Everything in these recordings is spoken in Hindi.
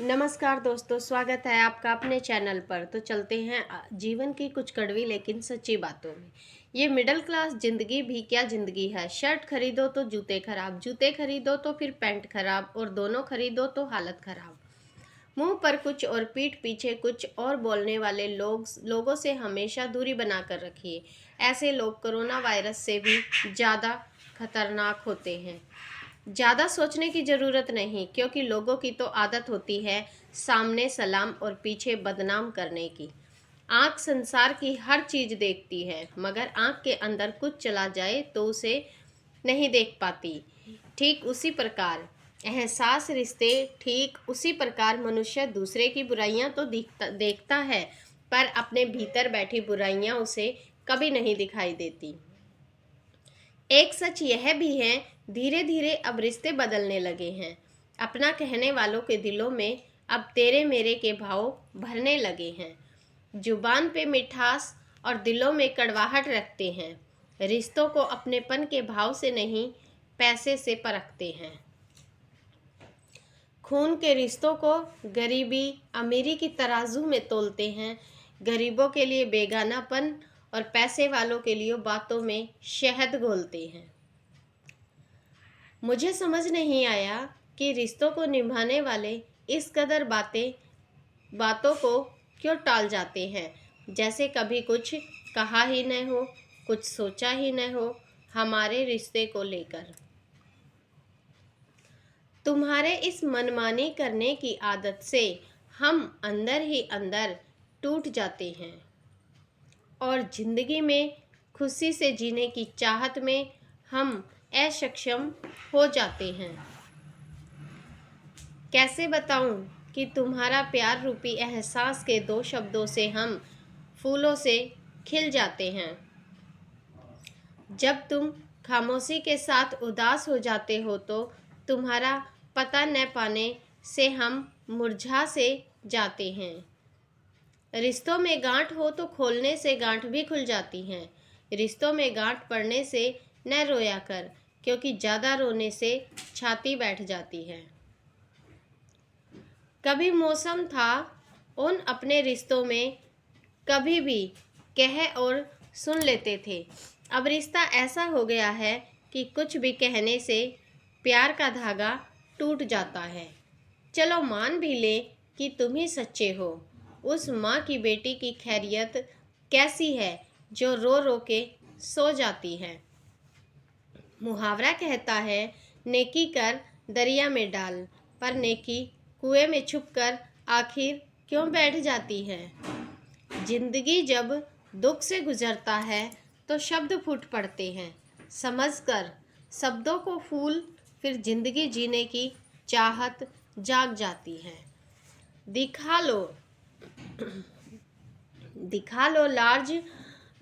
नमस्कार दोस्तों, स्वागत है आपका अपने चैनल पर। तो चलते हैं जीवन की कुछ कड़वी लेकिन सच्ची बातों में। ये मिडिल क्लास ज़िंदगी भी क्या ज़िंदगी है। शर्ट खरीदो तो जूते खराब, जूते खरीदो तो फिर पैंट खराब, और दोनों खरीदो तो हालत खराब। मुंह पर कुछ और पीठ पीछे कुछ और बोलने वाले लोगों से हमेशा दूरी बनाकर रखिए। ऐसे लोग कोरोना वायरस से भी ज़्यादा खतरनाक होते हैं। ज़्यादा सोचने की ज़रूरत नहीं, क्योंकि लोगों की तो आदत होती है सामने सलाम और पीछे बदनाम करने की। आँख संसार की हर चीज़ देखती है, मगर आँख के अंदर कुछ चला जाए तो उसे नहीं देख पाती। ठीक उसी प्रकार एहसास रिश्ते, ठीक उसी प्रकार मनुष्य दूसरे की बुराइयां तो देखता है, पर अपने भीतर बैठी बुराइयां उसे कभी नहीं दिखाई देती। एक सच यह भी है, धीरे धीरे अब रिश्ते बदलने लगे हैं। अपना कहने वालों के दिलों में अब तेरे मेरे के भाव भरने लगे हैं। जुबान पे मिठास और दिलों में कड़वाहट रखते हैं। रिश्तों को अपनेपन के भाव से नहीं, पैसे से परखते हैं। खून के रिश्तों को गरीबी अमीरी की तराजू में तोलते हैं। गरीबों के लिए बेगानापन और पैसे वालों के लिए बातों में शहद घोलते हैं। मुझे समझ नहीं आया कि रिश्तों को निभाने वाले इस कदर बातों को क्यों टाल जाते हैं, जैसे कभी कुछ कहा ही न हो, कुछ सोचा ही न हो हमारे रिश्ते को लेकर। तुम्हारे इस मनमानी करने की आदत से हम अंदर ही अंदर टूट जाते हैं, और जिंदगी में खुशी से जीने की चाहत में हम असक्षम हो जाते हैं। कैसे बताऊं कि तुम्हारा प्यार रूपी एहसास के दो शब्दों से हम फूलों से खिल जाते हैं। जब तुम खामोशी के साथ उदास हो जाते हो तो तुम्हारा पता न पाने से हम मुरझा से जाते हैं। रिश्तों में गांठ हो तो खोलने से गांठ भी खुल जाती हैं। रिश्तों में गांठ पड़ने से न रोया कर, क्योंकि ज़्यादा रोने से छाती बैठ जाती है। कभी मौसम था उन अपने रिश्तों में, कभी भी कह और सुन लेते थे। अब रिश्ता ऐसा हो गया है कि कुछ भी कहने से प्यार का धागा टूट जाता है। चलो मान भी ले कि तुम ही सच्चे हो। उस माँ की बेटी की खैरियत कैसी है जो रो रो के सो जाती है। मुहावरा कहता है, नेकी कर दरिया में डाल, पर नेकी कुएं में छुपकर आखिर क्यों बैठ जाती है। जिंदगी जब दुख से गुजरता है तो शब्द फूट पड़ते हैं। समझकर शब्दों को फूल, फिर जिंदगी जीने की चाहत जाग जाती है। दिखा लो दिखा लो लाज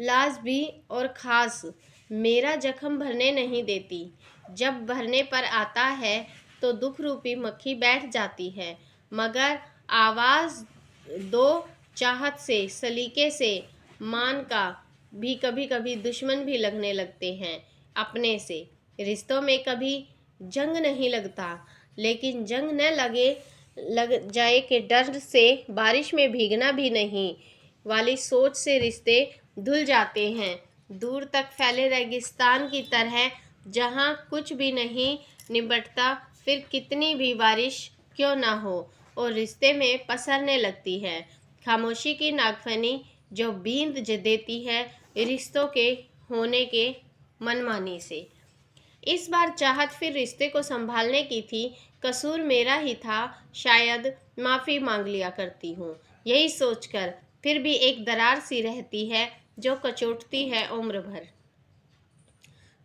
लाज भी और खास, मेरा जख्म भरने नहीं देती। जब भरने पर आता है तो दुख रूपी मक्खी बैठ जाती है, मगर आवाज़ दो चाहत से, सलीके से। मान का भी कभी कभी दुश्मन भी लगने लगते हैं अपने से। रिश्तों में कभी जंग नहीं लगता, लेकिन जंग न लग जाए के डर से बारिश में भीगना भी नहीं वाली सोच से रिश्ते धुल जाते हैं। दूर तक फैले रेगिस्तान की तरह, जहाँ कुछ भी नहीं निबटता, फिर कितनी भी बारिश क्यों ना हो, और रिश्ते में पसरने लगती है खामोशी की नागफनी, जो बींद देती है रिश्तों के होने के मनमानी से। इस बार चाहत फिर रिश्ते को संभालने की थी। कसूर मेरा ही था, शायद माफ़ी मांग लिया करती हूँ। यही सोचकर फिर भी एक दरार सी रहती है जो कचोटती है उम्र भर।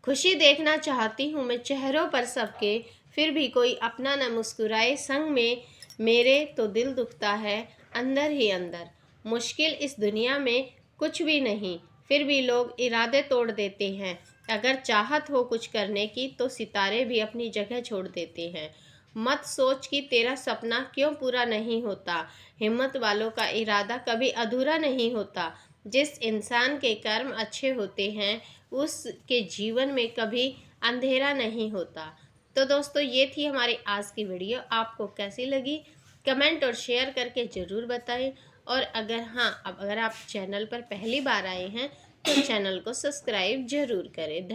खुशी देखना चाहती हूँ मैं चेहरों पर सबके, फिर भी कोई अपना न मुस्कुराए संग में मेरे, तो दिल दुखता है अंदर ही अंदर। मुश्किल इस दुनिया में कुछ भी नहीं, फिर भी लोग इरादे तोड़ देते हैं। अगर चाहत हो कुछ करने की तो सितारे भी अपनी जगह छोड़ देते हैं। मत सोच कि तेरा सपना क्यों पूरा नहीं होता। हिम्मत वालों का इरादा कभी अधूरा नहीं होता। जिस इंसान के कर्म अच्छे होते हैं उसके जीवन में कभी अंधेरा नहीं होता। तो दोस्तों, ये थी हमारी आज की वीडियो। आपको कैसी लगी कमेंट और शेयर करके ज़रूर बताएं। और अगर आप चैनल पर पहली बार आए हैं तो चैनल को सब्सक्राइब ज़रूर करें।